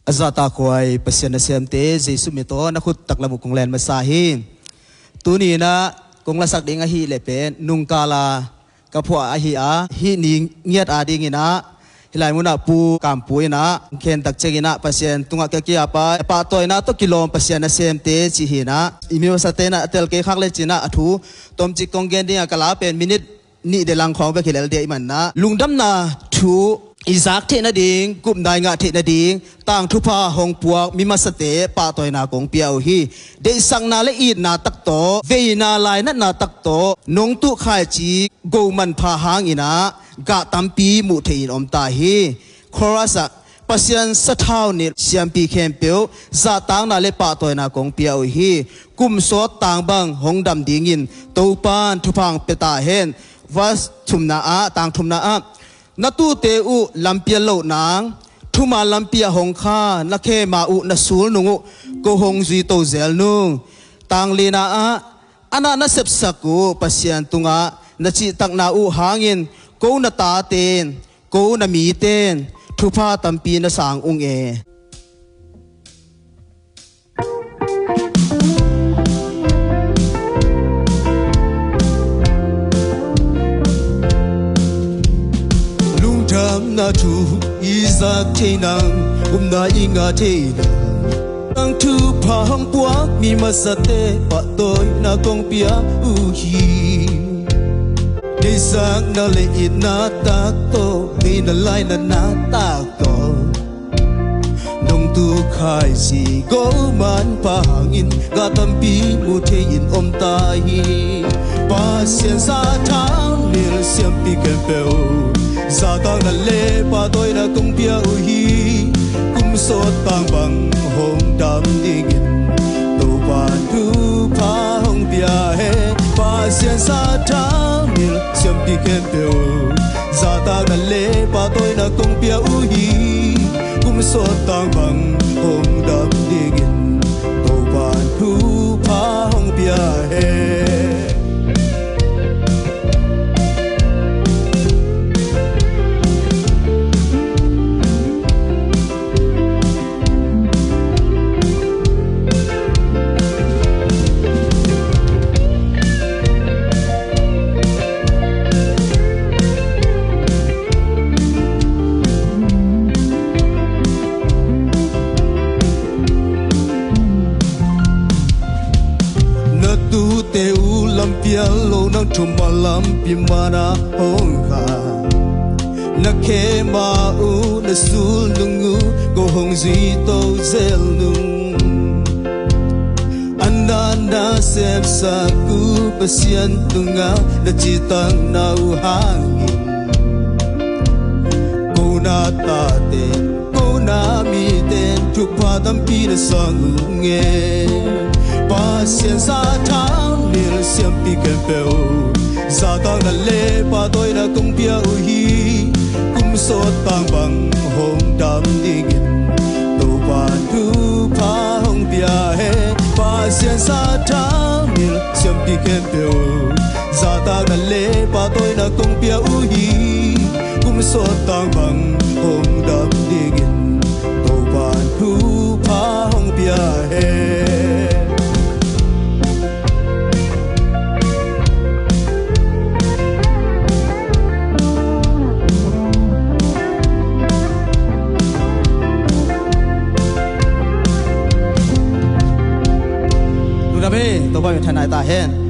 azata khoi pasien semte jesu mito na khut taklamu konglen masahi tuni na kongla sak ding a hi le pen nungkala kapua a hi a hi ning ngiat a ding ina hilai muna pu kampu ina khen tak chegina pasien tunga ka kia pa toina to kilom pasien na semte chi hi na imi wasatena atel ke khak le china athu tom chi konggen ding a kala pen minute ni de lang khong be khilel de man na lungdam na thu Isaac thế na ding cụm đại ngã thế na ding tang thu pha hong puak mi ma sate pa toy na kong piao hi de sang na le it na tak to ve na lai na tak to nong tu khai chi go man pha hang ina ga tampi mu the in om ta hi chorus pasian sa thau ni siam pi khem peo za tang na le pa toy na kong piao hi kum so tang bang hong dam ding in to pan thu phang pe ta hen was thum na a tang thum na a natu te u lampia lo nang thuma lampia hong kha na khe ma u na sul nungu ko hong zui to zel nung tang lina a ana na sep saku pasian tunga na chi tak na u hangin ko na ta ten ko na mi ten thupa tampi na sang ung e na tu Isaac thế nang na inga thế nang tu pa hong puak mi masate pa toy na kong pia u hi de sang na le it na tak to mi na lai na tak to nong tu khai si go man pa hangin ga tampi mu the in om ta hi pa sian sa thang nil siam pi kem peo sa tang na le pa toy na kong pia u hi kum so tang bang hong dam ding to pan tu pa hong pia he pa sian sa thang nil siam pi kem peo sa tang na le pa toy na kong pia u hi kum so tang bang hong dam ding to pan tu pa hong pia he lampia lo nang thuma lampi mana hong kha na khe ma u na sul nungu go hong zi to zel nung ananda sep sa ku pasian tunga na chitang na u hangi ko na ta ten ko na mi ten thu pa dam pi na sang nge pasian sa thang nil siam pi kem peo sa tang na le pa toy na kong pia u hi kum so tang bang hong dam ding to pan tu pa hong pia he pasian sa thang nil siam pi kem peo sa tang na le pa toy na kong pia u hi kum so tang bang hong dam ding to pan tu pa hong pia he to ba thanai ta hen